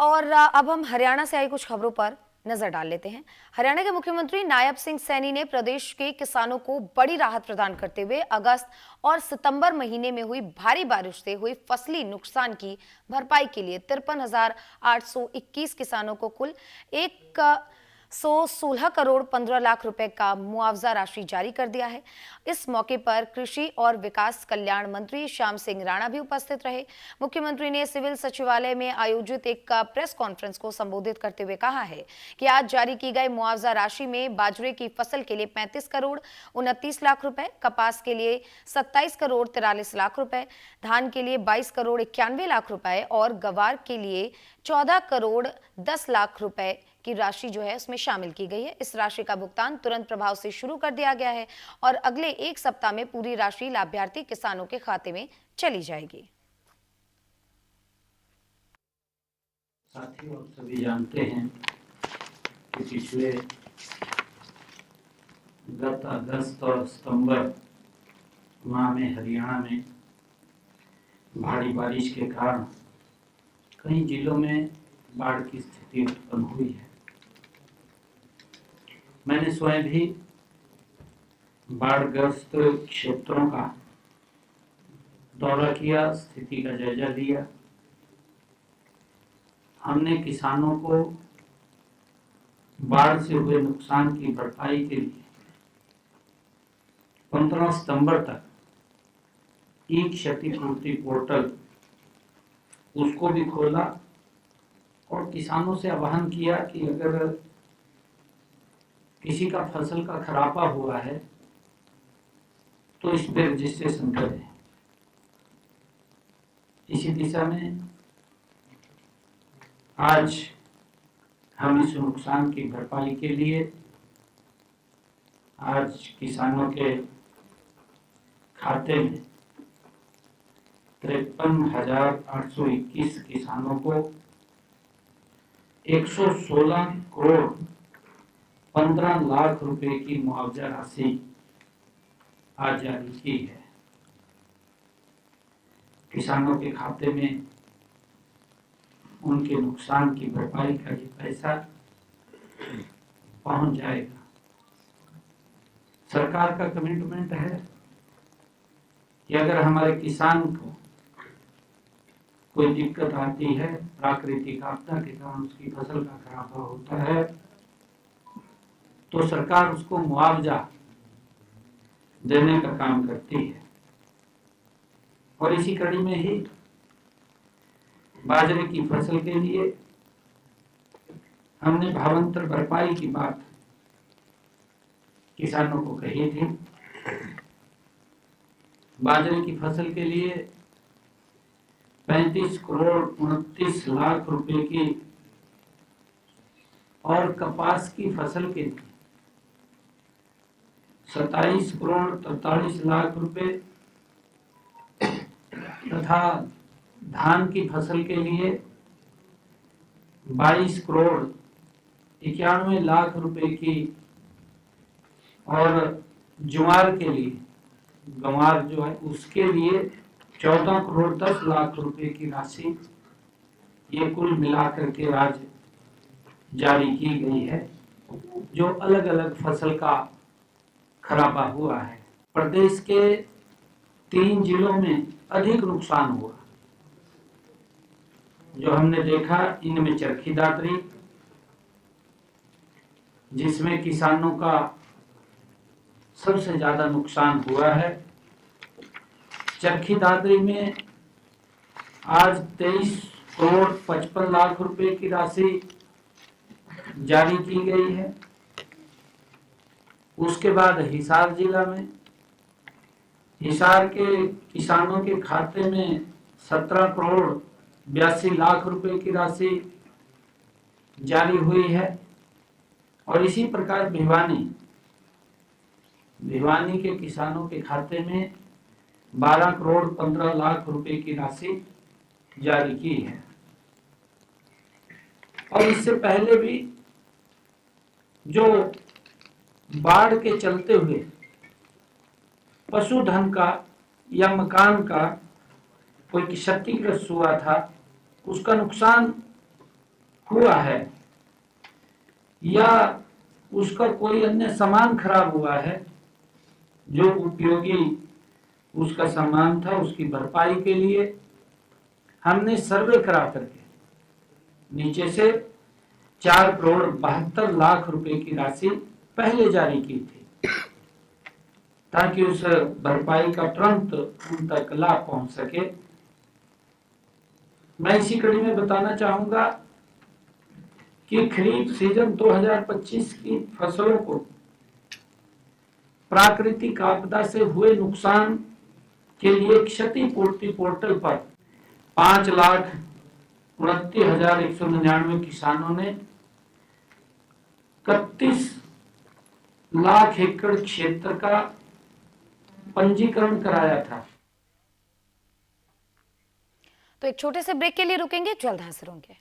और अब हम हरियाणा से आई कुछ खबरों पर नजर डाल लेते हैं। हरियाणा के मुख्यमंत्री नायब सिंह सैनी ने प्रदेश के किसानों को बड़ी राहत प्रदान करते हुए अगस्त और सितंबर महीने में हुई भारी बारिश से हुई फसली नुकसान की भरपाई के लिए 53,821 किसानों को कुल 116 करोड़ 15 लाख रुपए का मुआवजा राशि जारी कर दिया है। इस मौके पर कृषि और विकास कल्याण मंत्री श्याम सिंह राणा भी उपस्थित रहे। मुख्यमंत्री ने सिविल सचिवालय में आयोजित एक प्रेस कॉन्फ्रेंस को संबोधित करते हुए कहा है कि आज जारी की गई मुआवजा राशि में बाजरे की फसल के लिए 35 करोड़ 29 लाख रुपए, कपास के लिए 27 करोड़ 43 लाख रुपए, धान के लिए 22 करोड़ 91 लाख रुपए और गवार के लिए 14 करोड़ 10 लाख रुपए की राशि जो है उसमें शामिल की गई है। इस राशि का भुगतान तुरंत प्रभाव से शुरू कर दिया गया है और अगले एक सप्ताह में पूरी राशि लाभार्थी किसानों के खाते में चली जाएगी। साथियों, आप सभी जानते हैं कि पिछले गत अगस्त और सितंबर माह में हरियाणा में भारी बारिश के कारण कई जिलों में बाढ़ की स्थिति उत्पन्न हुई है। मैंने स्वयं भी बाढ़ग्रस्त क्षेत्रों का दौरा किया, स्थिति का जायजा लिया। हमने किसानों को बाढ़ से हुए नुकसान की भरपाई के लिए 15 सितंबर तक ई क्षतिपूर्ति पोर्टल उसको भी खोला और किसानों से आह्वान किया कि अगर किसी का फसल का खराबा हुआ है तो इस पे रजिस्ट्रेशन करें। इसी दिशा में आज हम इस नुकसान की भरपाई के लिए आज किसानों के खाते में 53,821 किसानों को 116 करोड़ 15 लाख रुपए की मुआवजा राशि आज जारी की है। किसानों के खाते में उनके नुकसान की भरपाई का ये पैसा पहुंच जाएगा। सरकार का कमिटमेंट है कि अगर हमारे किसान को कोई दिक्कत आती है, प्राकृतिक आपदा के कारण उसकी फसल का खराबा होता है, तो सरकार उसको मुआवजा देने का काम करती है। और इसी कड़ी में ही बाजरे की फसल के लिए हमने भावांतर भरपाई की बात किसानों को कही थी। बाजरे की फसल के लिए 35 करोड़ 29 लाख रुपए की और कपास की फसल के लिए 27 करोड़ 43 लाख रुपए तथा धान की फसल के लिए 22 करोड़ 91 लाख रुपए की और ज्वार के लिए गंवार जो है उसके लिए 14 करोड़ 10 लाख रुपए की राशि ये कुल मिलाकर के आज जारी की गई है, जो अलग अलग फसल का खराबा हुआ है। प्रदेश के 3 जिलों में अधिक नुकसान हुआ जो हमने देखा। इनमें चरखी दादरी, जिसमें किसानों का सबसे ज्यादा नुकसान हुआ है। चरखी दादरी में आज 23 करोड़ 55 लाख रुपए की राशि जारी की गई है। उसके बाद हिसार जिला में हिसार के किसानों के खाते में 17 करोड़ 82 लाख रुपए की राशि जारी हुई है। और इसी प्रकार भिवानी के किसानों के खाते में 12 करोड़ 15 लाख रुपए की राशि जारी की है। और इससे पहले भी जो बाढ़ के चलते हुए पशुधन का या मकान का कोई क्षतिग्रस्त हुआ था, उसका नुकसान हुआ है या उसका कोई अन्य सामान खराब हुआ है, जो उपयोगी उसका सामान था, उसकी भरपाई के लिए हमने सर्वे करा करके नीचे से 4,72,00,000 रुपए की राशि पहले जारी की थी, ताकि उस भरपाई का तुरंत उन तक लाभ पहुंच सके। मैं इसी कड़ी में बताना चाहूंगा कि खरीफ सीजन 2025 की फसलों को प्राकृतिक आपदा से हुए नुकसान के लिए क्षतिपूर्ति पोर्टल पर 5,29,199 किसानों ने 31 लाख एकड़ क्षेत्र का पंजीकरण कराया था। तो एक छोटे से ब्रेक के लिए रुकेंगे, जल्द हाजिर होंगे।